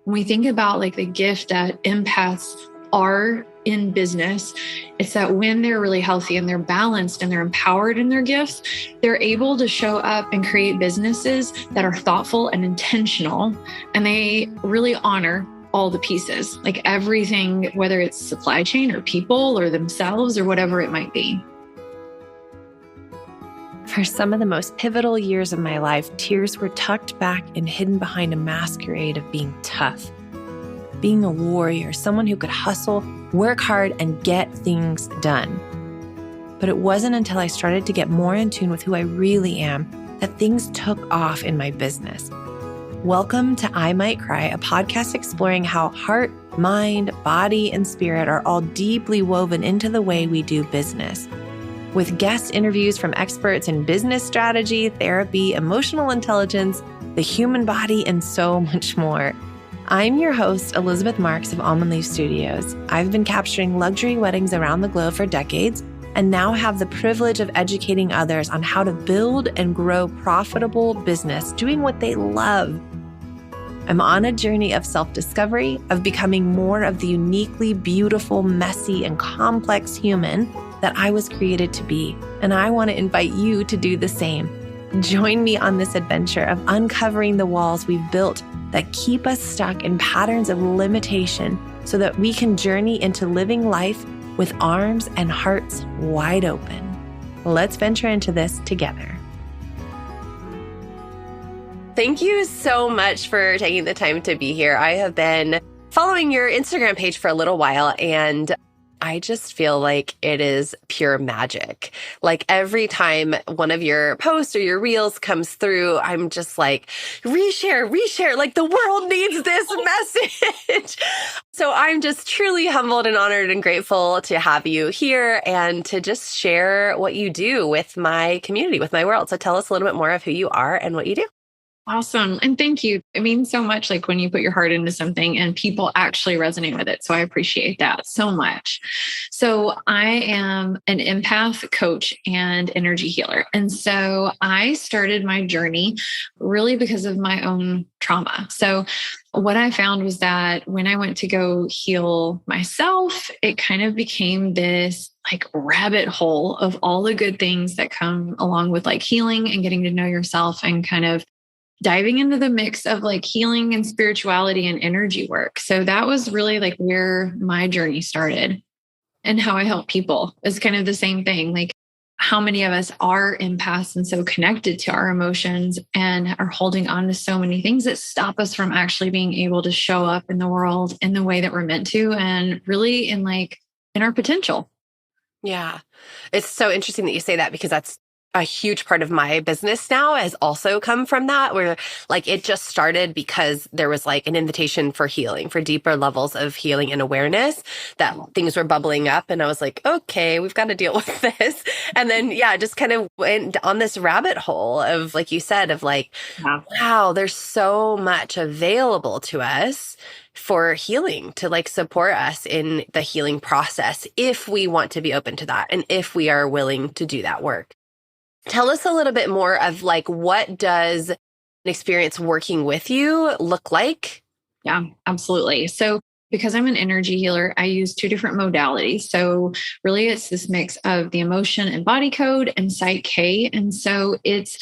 When we think about like the gift that empaths are in business, it's that when they're really healthy and they're balanced and they're empowered in their gifts, they're able to show up and create businesses that are thoughtful and intentional. And they really honor all the pieces, like everything, whether it's supply chain or people or themselves or whatever it might be. For some of the most pivotal years of my life, tears were tucked back and hidden behind a masquerade of being tough, being a warrior, someone who could hustle, work hard, and get things done. But it wasn't until I started to get more in tune with who I really am that things took off in my business. Welcome to I Might Cry, a podcast exploring how heart, mind, body, and spirit are all deeply woven into the way we do business. With guest interviews from experts in business strategy, therapy, emotional intelligence, the human body, and so much more. I'm your host, Elizabeth Marks of Almond Leaf Studios. I've been capturing luxury weddings around the globe for decades and now have the privilege of educating others on how to build and grow profitable business doing what they love. I'm on a journey of self-discovery, of becoming more of the uniquely beautiful, messy, and complex human that I was created to be, and I want to invite you to do the same. Join me on this adventure of uncovering the walls we've built that keep us stuck in patterns of limitation so that we can journey into living life with arms and hearts wide open. Let's venture into this together. Thank you so much for taking the time to be here. I have been following your Instagram page for a little while, and I just feel like it is pure magic. Like every time one of your posts or your reels comes through, I'm just like, reshare, like the world needs this message. So I'm just truly humbled and honored and grateful to have you here and to just share what you do with my community, with my world. So tell us a little bit more of who you are and what you do. Awesome. And thank you. It means so much, like when you put your heart into something and people actually resonate with it. So I appreciate that so much. So I am an empath coach and energy healer. And so I started my journey really because of my own trauma. So what I found was that when I went to go heal myself, it kind of became this like rabbit hole of all the good things that come along with like healing and getting to know yourself and kind of diving into the mix of like healing and spirituality and energy work. So that was really like where my journey started, and how I help people is kind of the same thing. Like how many of us are empaths and so connected to our emotions and are holding on to so many things that stop us from actually being able to show up in the world in the way that we're meant to, and really in our potential. Yeah. It's so interesting that you say that, because that's a huge part of my business now has also come from that, where like it just started because there was like an invitation for healing, for deeper levels of healing and awareness, that things were bubbling up. And I was like, okay, we've got to deal with this. And then, yeah, just kind of went on this rabbit hole of, like you said, of like, wow, there's so much available to us for healing, to like support us in the healing process if we want to be open to that and if we are willing to do that work. Tell us a little bit more of like, what does an experience working with you look like? Yeah, absolutely. So because I'm an energy healer, I use two different modalities. So really it's this mix of the emotion and body code and Psych K. And so it's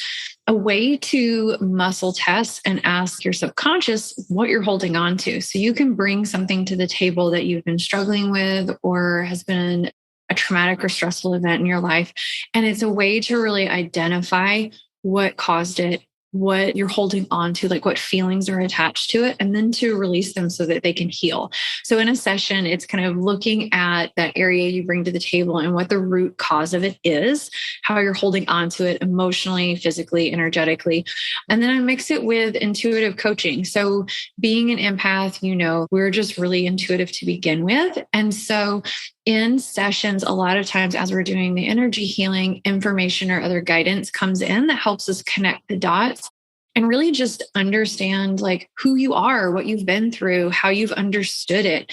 a way to muscle test and ask your subconscious what you're holding on to. So you can bring something to the table that you've been struggling with or has been a traumatic or stressful event in your life. And it's a way to really identify what caused it, what you're holding on to, like what feelings are attached to it, and then to release them so that they can heal. So in a session, it's kind of looking at that area you bring to the table and what the root cause of it is, how you're holding on to it emotionally, physically, energetically. And then I mix it with intuitive coaching. So being an empath, we're just really intuitive to begin with. And so in sessions, a lot of times as we're doing the energy healing, information or other guidance comes in that helps us connect the dots and really just understand like who you are, what you've been through, how you've understood it.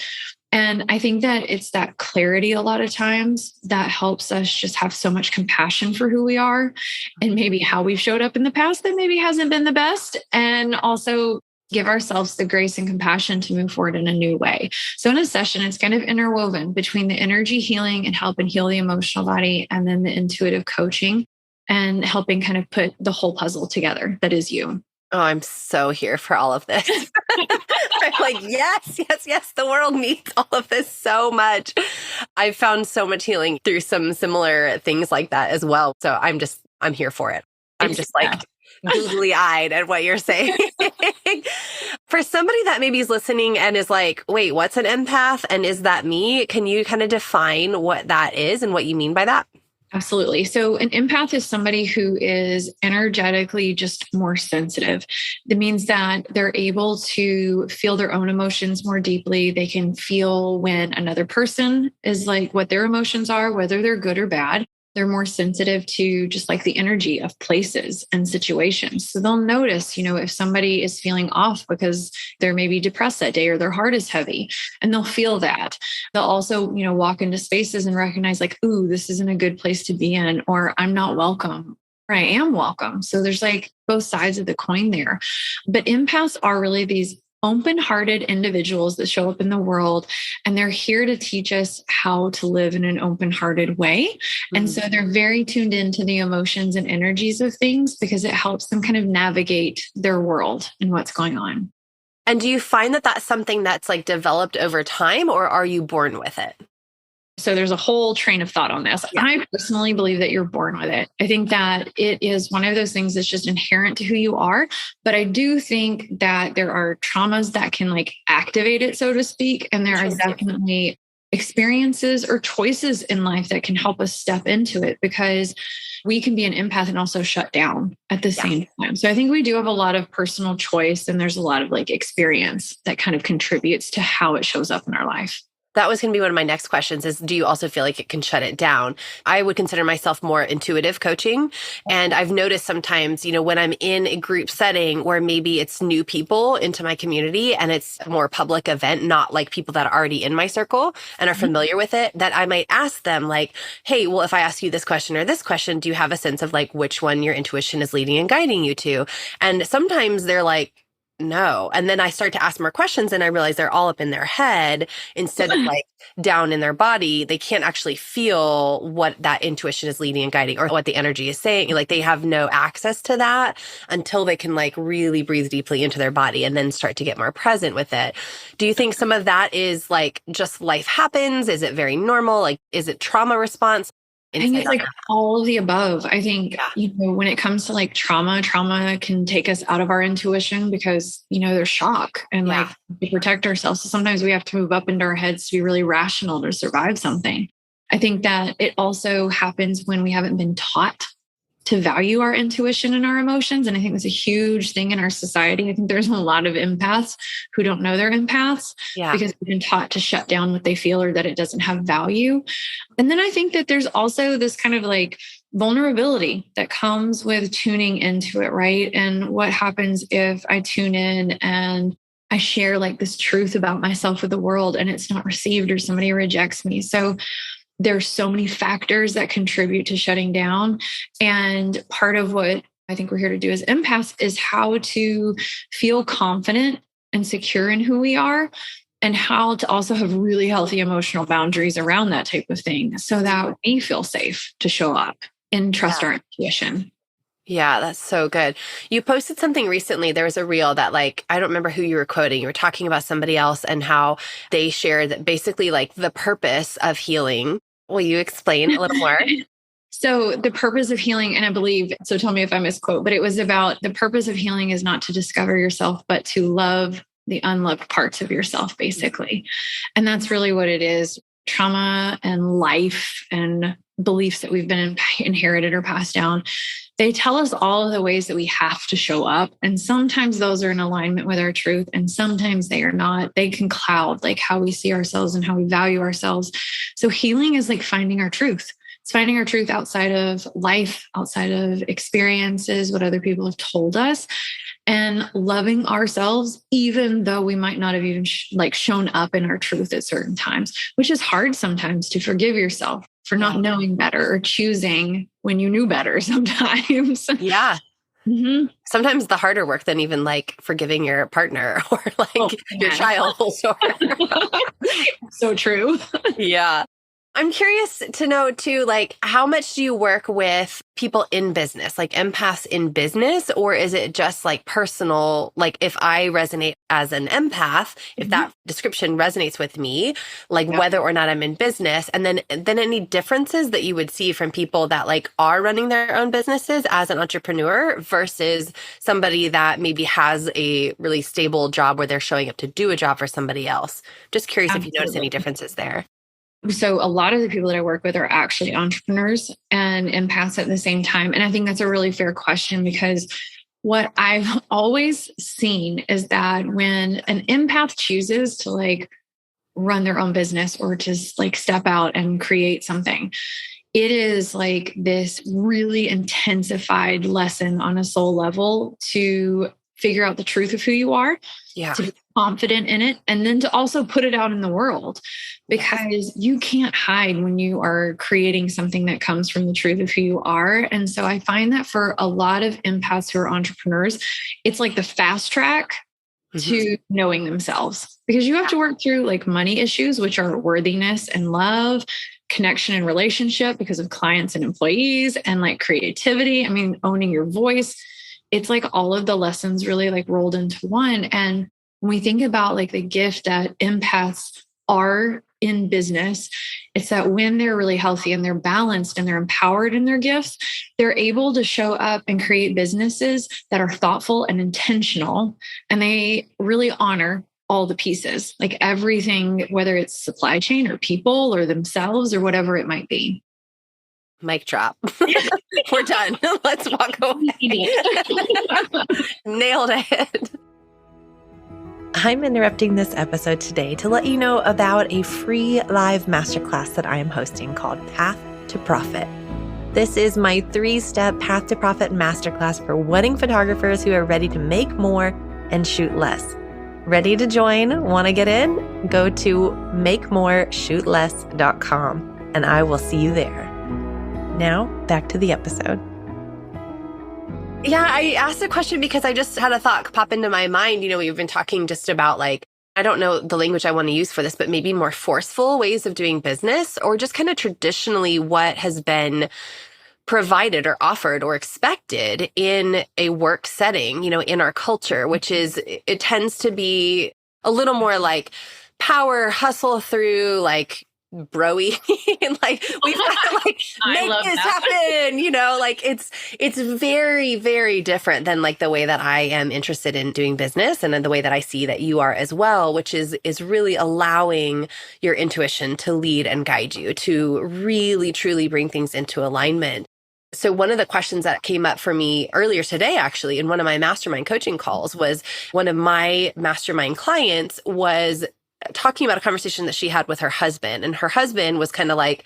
And I think that it's that clarity a lot of times that helps us just have so much compassion for who we are and maybe how we've showed up in the past that maybe hasn't been the best. And also give ourselves the grace and compassion to move forward in a new way. So in a session, it's kind of interwoven between the energy healing and helping heal the emotional body, and then the intuitive coaching and helping kind of put the whole puzzle together that is you. Oh, I'm so here for all of this. I'm like, yes, yes, yes. The world needs all of this so much. I've found so much healing through some similar things like that as well. So I'm here for it. I'm just like googly eyed at what you're saying. For somebody that maybe is listening and is like, wait, what's an empath? And is that me? Can you kind of define what that is and what you mean by that? Absolutely. So an empath is somebody who is energetically just more sensitive. That means that they're able to feel their own emotions more deeply. They can feel when another person is like what their emotions are, whether they're good or bad. They're more sensitive to just like the energy of places and situations. So they'll notice, if somebody is feeling off because they're maybe depressed that day or their heart is heavy, and they'll feel that. They'll also, walk into spaces and recognize like, ooh, this isn't a good place to be in, or I'm not welcome, or I am welcome. So there's like both sides of the coin there. But empaths are really these open-hearted individuals that show up in the world, and they're here to teach us how to live in an open-hearted way. Mm-hmm. And so they're very tuned into the emotions and energies of things because it helps them kind of navigate their world and what's going on. And do you find that that's something that's like developed over time, or are you born with it? So there's a whole train of thought on this. Yeah. I personally believe that you're born with it. I think that it is one of those things that's just inherent to who you are. But I do think that there are traumas that can like activate it, so to speak. And there are definitely experiences or choices in life that can help us step into it, because we can be an empath and also shut down at the same time. So I think we do have a lot of personal choice, and there's a lot of like experience that kind of contributes to how it shows up in our life. That was going to be one of my next questions is, do you also feel like it can shut it down? I would consider myself more intuitive coaching. And I've noticed sometimes, when I'm in a group setting where maybe it's new people into my community and it's a more public event, not like people that are already in my circle and are familiar with it, that I might ask them like, hey, well, if I ask you this question or this question, do you have a sense of like which one your intuition is leading and guiding you to? And sometimes they're like, no. And then I start to ask more questions and I realize they're all up in their head instead of like down in their body. They can't actually feel what that intuition is leading and guiding or what the energy is saying. Like they have no access to that until they can like really breathe deeply into their body and then start to get more present with it. Do you think some of that is like just life happens? Is it very normal? Like, is it trauma response? I think it's like all of the above. I think, when it comes to like trauma can take us out of our intuition because, there's shock and like we protect ourselves. So sometimes we have to move up into our heads to be really rational to survive something. I think that it also happens when we haven't been taught to value our intuition and our emotions. And I think it's a huge thing in our society. I think there's a lot of empaths who don't know they're empaths because they've been taught to shut down what they feel or that it doesn't have value. And then I think that there's also this kind of like vulnerability that comes with tuning into it, right? And what happens if I tune in and I share like this truth about myself with the world and it's not received or somebody rejects me? So there's so many factors that contribute to shutting down. And part of what I think we're here to do as empaths is how to feel confident and secure in who we are, and how to also have really healthy emotional boundaries around that type of thing so that we feel safe to show up and trust our intuition. Yeah, that's so good. You posted something recently. There was a reel that like, I don't remember who you were quoting. You were talking about somebody else and how they shared that basically like the purpose of healing. Will you explain a little more? So the purpose of healing, and I believe, so tell me if I misquote, but it was about the purpose of healing is not to discover yourself, but to love the unloved parts of yourself, basically. And that's really what it is. Trauma and life and beliefs that we've been inherited or passed down, they tell us all of the ways that we have to show up. And sometimes those are in alignment with our truth, and sometimes they are not. They can cloud like how we see ourselves and how we value ourselves. So healing is like finding our truth. It's finding our truth outside of life, outside of experiences, what other people have told us, and loving ourselves, even though we might not have even shown up in our truth at certain times, which is hard sometimes to forgive yourself for not knowing better or choosing when you knew better sometimes. Yeah. Mm-hmm. Sometimes the harder work than even like forgiving your partner or like your child. Or So true. yeah. I'm curious to know too, like, how much do you work with people in business, like empaths in business, or is it just like personal? Like, if I resonate as an empath, if that description resonates with me, like whether or not I'm in business, and then any differences that you would see from people that like are running their own businesses as an entrepreneur versus somebody that maybe has a really stable job where they're showing up to do a job for somebody else. Just curious if you notice any differences there. So a lot of the people that I work with are actually entrepreneurs and empaths at the same time. And I think that's a really fair question, because what I've always seen is that when an empath chooses to like run their own business or just like step out and create something, it is like this really intensified lesson on a soul level to figure out the truth of who you are, to be confident in it, and then to also put it out in the world, because you can't hide when you are creating something that comes from the truth of who you are. And so I find that for a lot of empaths who are entrepreneurs, it's like the fast track to knowing themselves, because you have to work through like money issues, which are worthiness and love, connection and relationship because of clients and employees, and like creativity. I mean, owning your voice. It's like all of the lessons really like rolled into one. And when we think about like the gift that empaths are in business, it's that when they're really healthy and they're balanced and they're empowered in their gifts, they're able to show up and create businesses that are thoughtful and intentional. And they really honor all the pieces, like everything, whether it's supply chain or people or themselves or whatever it might be. Mic drop. We're done. Let's walk away. Nailed it. I'm interrupting this episode today to let you know about a free live masterclass that I am hosting called Path to Profit. This is my 3-step Path to Profit masterclass for wedding photographers who are ready to make more and shoot less. Ready to join? Want to get in? Go to makemoreshootless.com and I will see you there. Now, back to the episode. Yeah, I asked a question because I just had a thought pop into my mind. You know, we've been talking just about like, I don't know the language I want to use for this, but maybe more forceful ways of doing business, or just kind of traditionally what has been provided or offered or expected in a work setting, you know, in our culture, which is, it tends to be a little more like power, hustle through, like broy, like we've got to like make this happen, you know, like it's very, very different than like the way that I am interested in doing business, and then the way that I see that you are as well, which is really allowing your intuition to lead and guide you to really, truly bring things into alignment. So one of the questions that came up for me earlier today, actually, in one of my mastermind coaching calls, was one of my mastermind clients was talking about a conversation that she had with her husband. And her husband was kind of like,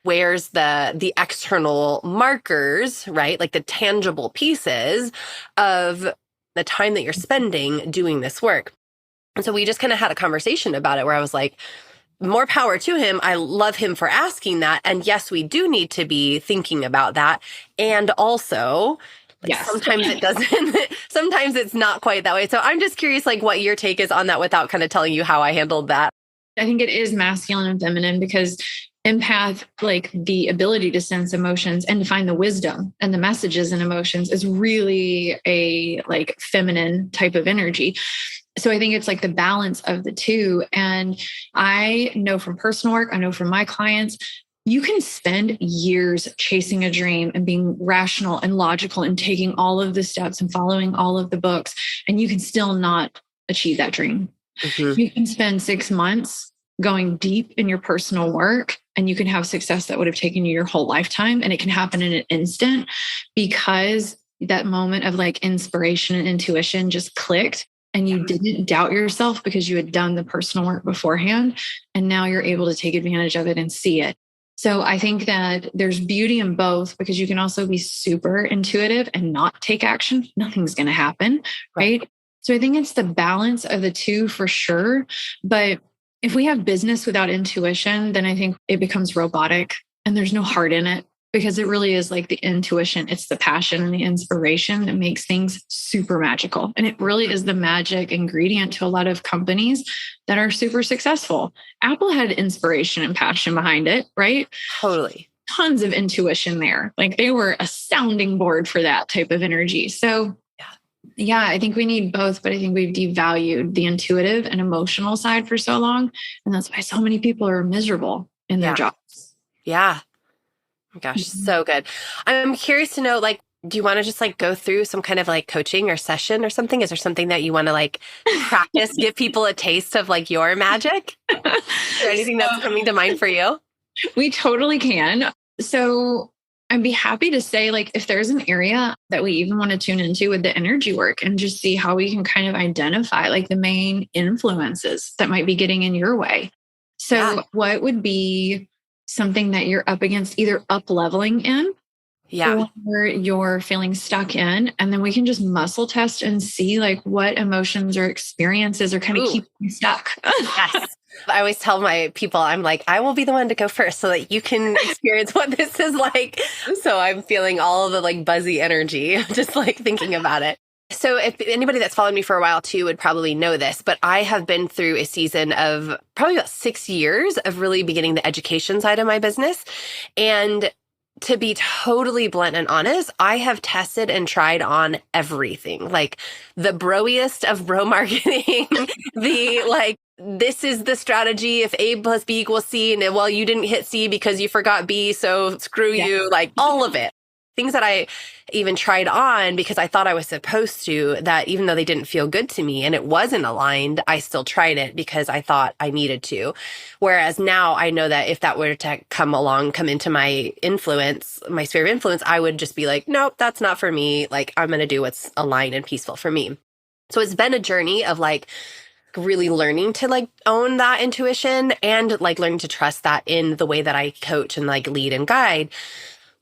where's the external markers, right? Like the tangible pieces of the time that you're spending doing this work. And so we just kind of had a conversation about it where I was like, more power to him. I love him for asking that. And yes, we do need to be thinking about that. And also, like, yes, sometimes it doesn't, sometimes it's not quite that way. So I'm just curious, like what your take is on that without kind of telling you how I handled that. I think it is masculine and feminine, because empath, like the ability to sense emotions and to find the wisdom and the messages and emotions, is really a like feminine type of energy. So I think it's like the balance of the two. And I know from personal work, I know from my clients, you can spend years chasing a dream and being rational and logical and taking all of the steps and following all of the books, and you can still not achieve that dream. Mm-hmm. You can spend 6 months going deep in your personal work, and you can have success that would have taken you your whole lifetime. And it can happen in an instant, because that moment of like inspiration and intuition just clicked. And you didn't doubt yourself because you had done the personal work beforehand. And now you're able to take advantage of it and see it. So I think that there's beauty in both, because you can also be super intuitive and not take action. Nothing's going to happen, right? So I think it's the balance of the two for sure. But if we have business without intuition, then I think it becomes robotic and there's no heart in it. because it really is like the intuition. It's the passion and the inspiration that makes things super magical. And it really is the magic ingredient to a lot of companies that are super successful. Apple had inspiration and passion behind it, right? Totally. Tons of intuition there. Like they were a sounding board for that type of energy. So yeah, I think we need both, but I think we've devalued the intuitive and emotional side for so long. And that's why so many people are miserable in their jobs. Yeah. Oh my gosh, so good. I'm curious to know, like, do you want to just like go through some kind of like coaching or session or something? Is there something that you want to like practice, give people a taste of like your magic? Is there anything that's coming to mind for you? We totally can. So I'd be happy to say, like, if there's an area that we even want to tune into with the energy work and just see how we can kind of identify like the main influences that might be getting in your way. So what would be something that you're up against, either up leveling in or you're feeling stuck in? And then we can just muscle test and see like what emotions or experiences are kind of keeping you stuck. Yes. I always tell my people, I'm like, I will be the one to go first so that you can experience what this is like. So I'm feeling all of the like buzzy energy, just like thinking about it. So if anybody that's followed me for a while too would probably know this, but I have been through a season of probably about 6 years of really beginning the education side of my business. And to be totally blunt and honest, I have tested and tried on everything, like the broiest of bro marketing, the like, this is the strategy if A plus B equals C, and well, you didn't hit C because you forgot B, so screw you, like all of it. Things that I even tried on because I thought I was supposed to, that even though they didn't feel good to me and it wasn't aligned, I still tried it because I thought I needed to. Whereas now I know that if that were to come into my influence, my sphere of influence, I would just be like, nope, that's not for me. Like, I'm going to do what's aligned and peaceful for me. So it's been a journey of like really learning to like own that intuition and like learning to trust that in the way that I coach and like lead and guide.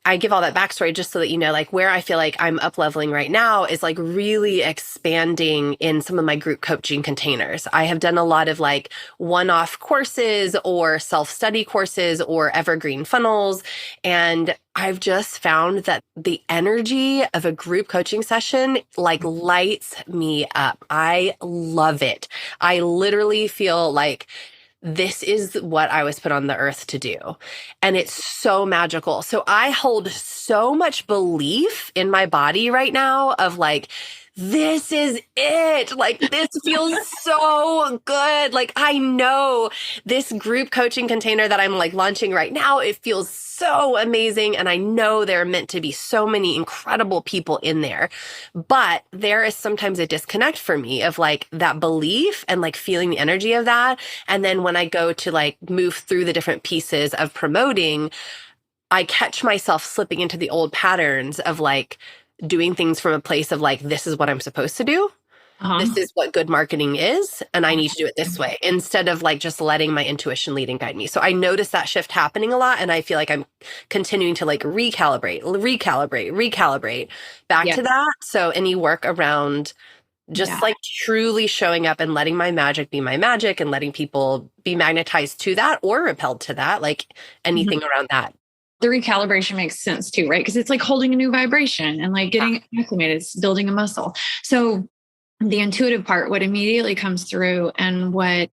I give all that backstory just so that you know, like where I feel like I'm up leveling right now is like really expanding in some of my group coaching containers. I have done a lot of like one-off courses or self-study courses or evergreen funnels. And I've just found that the energy of a group coaching session like lights me up. I love it. I literally feel like this is what I was put on the earth to do. And it's so magical. So I hold so much belief in my body right now of like, this is it. Like, this feels so good. Like, I know this group coaching container that I'm like launching right now, it feels so amazing. And I know there are meant to be so many incredible people in there. But there is sometimes a disconnect for me of like that belief and like feeling the energy of that. And then when I go to like move through the different pieces of promoting, I catch myself slipping into the old patterns of like, doing things from a place of like, this is what I'm supposed to do. This is what good marketing is. And I need to do it this way instead of like just letting my intuition lead and guide me. So I notice that shift happening a lot. And I feel like I'm continuing to like recalibrate back to that. So any work around just like truly showing up and letting my magic be my magic and letting people be magnetized to that or repelled to that, like anything around that. The recalibration makes sense too, right? Because it's like holding a new vibration and like getting acclimated, it's building a muscle. So the intuitive part, what immediately comes through and what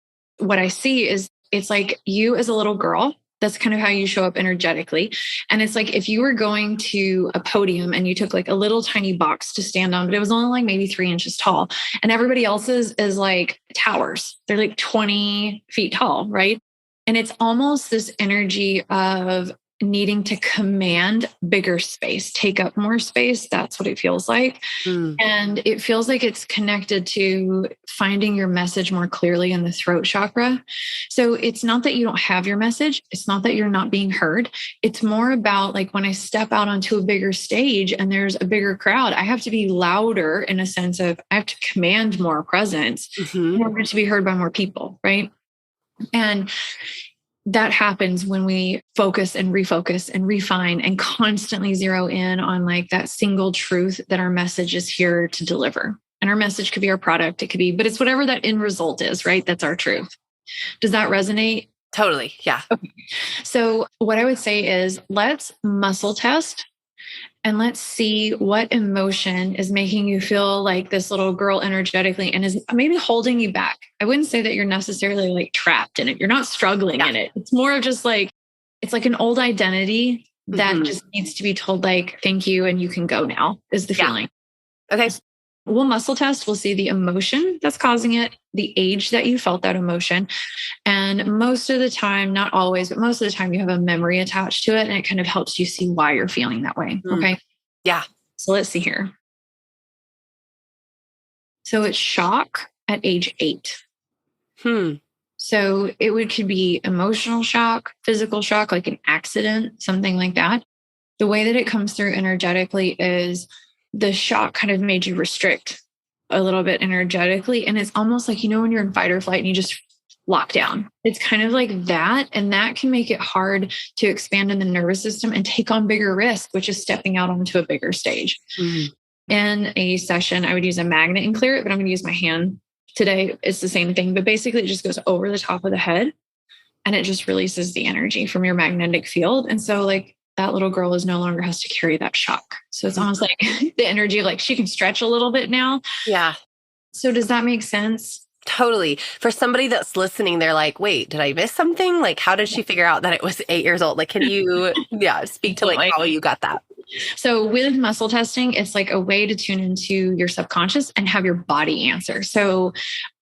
I see is it's like you as a little girl, that's kind of how you show up energetically. And it's like if you were going to a podium and you took like a little tiny box to stand on, but it was only like maybe 3 inches tall and everybody else's is like towers. They're like 20 feet tall, right? And it's almost this energy of needing to command bigger space, take up more space. That's what it feels like. And it feels like it's connected to finding your message more clearly in the throat chakra. So it's not that you don't have your message. It's not that you're not being heard. It's more about like when I step out onto a bigger stage and there's a bigger crowd, I have to be louder in a sense of I have to command more presence in order to be heard by more people, right? And that happens when we focus and refocus and refine and constantly zero in on like that single truth that our message is here to deliver. And our message could be our product. It could be, but it's whatever that end result is, right? That's our truth. Does that resonate? Totally. Yeah. Okay. So what I would say is let's muscle test and let's see what emotion is making you feel like this little girl energetically and is maybe holding you back. I wouldn't say that you're necessarily like trapped in it. You're not struggling in it. It's more of just like, it's like an old identity that just needs to be told like, thank you. And you can go now is the feeling. Okay. We'll muscle test. We'll see the emotion that's causing it, the age that you felt that emotion. And most of the time, not always, but most of the time you have a memory attached to it. And it kind of helps you see why you're feeling that way. Okay. Yeah. So let's see here. So it's shock at age 8. So could be emotional shock, physical shock, like an accident, something like that. The way that it comes through energetically is the shock kind of made you restrict a little bit energetically. And it's almost like, when you're in fight or flight and you just lock down. It's kind of like that. And that can make it hard to expand in the nervous system and take on bigger risk, which is stepping out onto a bigger stage. In a session, I would use a magnet and clear it, but I'm going to use my hand today. It's the same thing, but basically it just goes over the top of the head and it just releases the energy from your magnetic field. And so like that little girl no longer has to carry that shock. So it's almost like the energy of like she can stretch a little bit now. Yeah. So does that make sense? Totally. For somebody that's listening, they're like, wait, did I miss something? Like, how did she figure out that it was 8 years old? Like, can you, speak to like how you got that? So with muscle testing, it's like a way to tune into your subconscious and have your body answer. So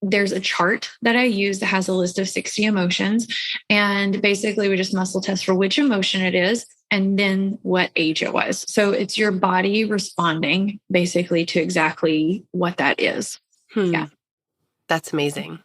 there's a chart that I use that has a list of 60 emotions. And basically we just muscle test for which emotion it is and then what age it was. So it's your body responding basically to exactly what that is. Yeah. That's amazing.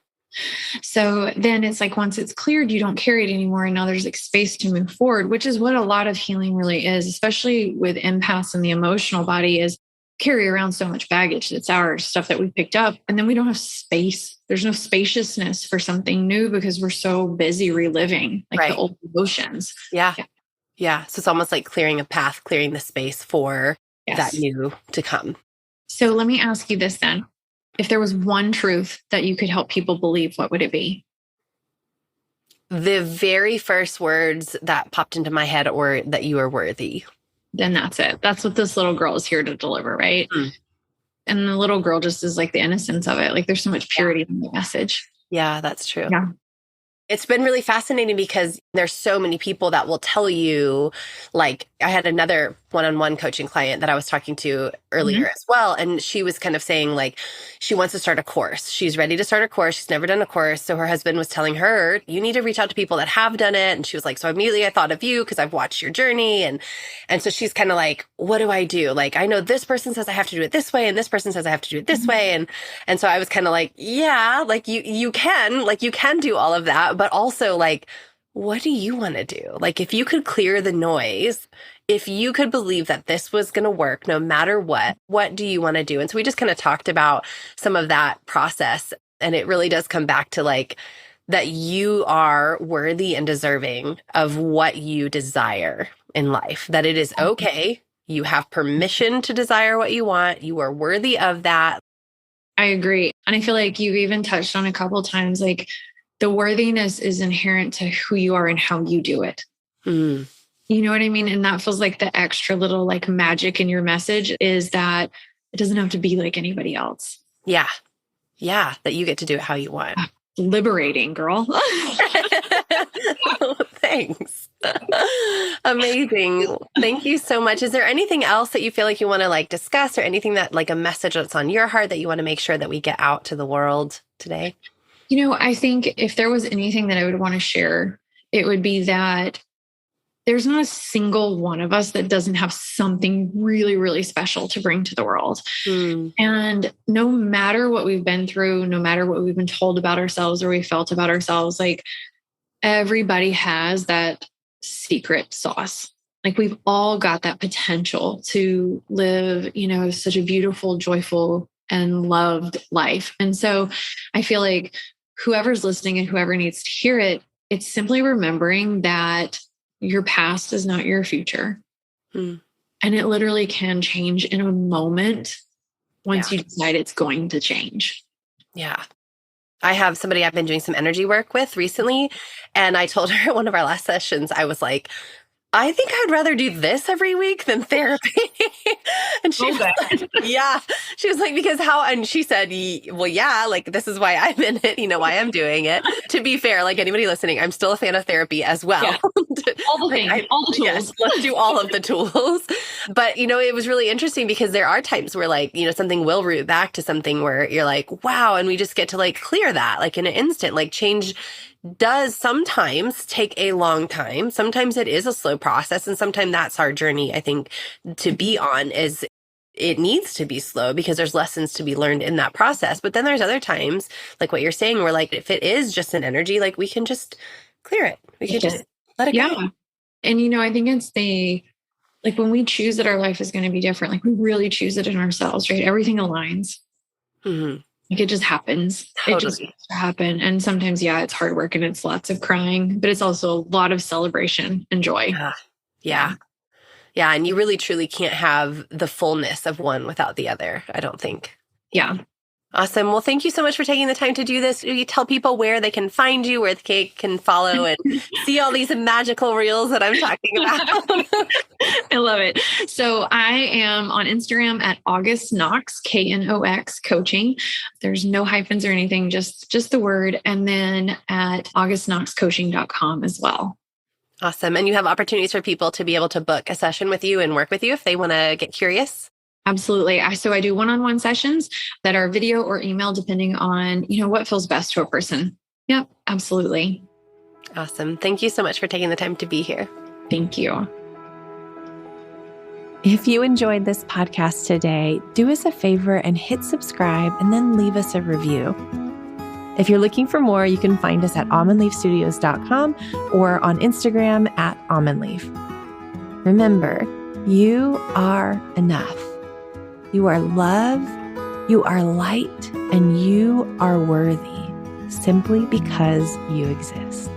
So then it's like, once it's cleared, you don't carry it anymore. And now there's like space to move forward, which is what a lot of healing really is, especially with empaths and the emotional body is carry around so much baggage. That's our stuff that we picked up. And then we don't have space. There's no spaciousness for something new because we're so busy reliving like the old emotions. Yeah. So it's almost like clearing a path, clearing the space for that new to come. So let me ask you this then. If there was one truth that you could help people believe, what would it be? The very first words that popped into my head were that you are worthy. Then that's it. That's what this little girl is here to deliver, right? And the little girl just is like the innocence of it. Like there's so much purity in the message. Yeah, that's true. Yeah. It's been really fascinating because there's so many people that will tell you, like I had another one-on-one coaching client that I was talking to earlier as well. And she was kind of saying like, she wants to start a course. She's ready to start a course. She's never done a course. So her husband was telling her, you need to reach out to people that have done it. And she was like, so immediately I thought of you because I've watched your journey. And so she's kind of like, what do I do? Like, I know this person says I have to do it this way. And this person says I have to do it this way. And so I was kind of like, yeah, like you can do all of that. But also like, what do you want to do? Like, if you could clear the noise, if you could believe that this was going to work no matter what do you want to do? And so we just kind of talked about some of that process. And it really does come back to like that you are worthy and deserving of what you desire in life, that it is okay. You have permission to desire what you want. You are worthy of that. I agree. And I feel like you've even touched on a couple of times, like the worthiness is inherent to who you are and how you do it. You know what I mean? And that feels like the extra little like magic in your message is that it doesn't have to be like anybody else. Yeah. Yeah. That you get to do it how you want. Liberating, girl. Oh, thanks. Amazing. Thank you so much. Is there anything else that you feel like you want to like discuss or anything that like a message that's on your heart that you want to make sure that we get out to the world today? I think if there was anything that I would want to share, it would be that there's not a single one of us that doesn't have something really, really special to bring to the world. And no matter what we've been through, no matter what we've been told about ourselves or we felt about ourselves, like everybody has that secret sauce. Like we've all got that potential to live, such a beautiful, joyful, and loved life. And so I feel like whoever's listening and whoever needs to hear it, it's simply remembering that your past is not your future. And it literally can change in a moment once you decide it's going to change. Yeah. I have somebody I've been doing some energy work with recently, and I told her at one of our last sessions, I was like, I think I'd rather do this every week than therapy. And she was like, yeah, she was like, because and she said, well, yeah, like, this is why I'm in it, why I'm doing it. To be fair, like anybody listening, I'm still a fan of therapy as well. Yeah. All the things, all the tools. Yes, let's do all of the tools. But, it was really interesting because there are times where like, something will root back to something where you're like, wow. And we just get to like clear that like in an instant, like change does sometimes take a long time. Sometimes it is a slow process. And sometimes that's our journey, I think, to be on is it needs to be slow because there's lessons to be learned in that process. But then there's other times, like what you're saying, where like, if it is just an energy, like we can just clear it. We can just let it go. And, I think it's like when we choose that our life is going to be different, like we really choose it in ourselves, right? Everything aligns. Mm-hmm. Like it just happens. Totally. It just has to happen. And sometimes, it's hard work and it's lots of crying, but it's also a lot of celebration and joy. Yeah. And you really, truly can't have the fullness of one without the other, I don't think. Yeah. Awesome. Well, thank you so much for taking the time to do this. You tell people where they can find you, where they can follow and see all these magical reels that I'm talking about. I love it. So I am on Instagram at August Knox, KNOX coaching. There's no hyphens or anything, just the word. And then at augustknoxcoaching.com as well. Awesome. And you have opportunities for people to be able to book a session with you and work with you if they want to get curious? Absolutely. So I do one-on-one sessions that are video or email, depending on, what feels best to a person. Yep, absolutely. Awesome. Thank you so much for taking the time to be here. Thank you. If you enjoyed this podcast today, do us a favor and hit subscribe and then leave us a review. If you're looking for more, you can find us at almondleafstudios.com or on Instagram at almondleaf. Remember, you are enough. You are love, you are light, and you are worthy simply because you exist.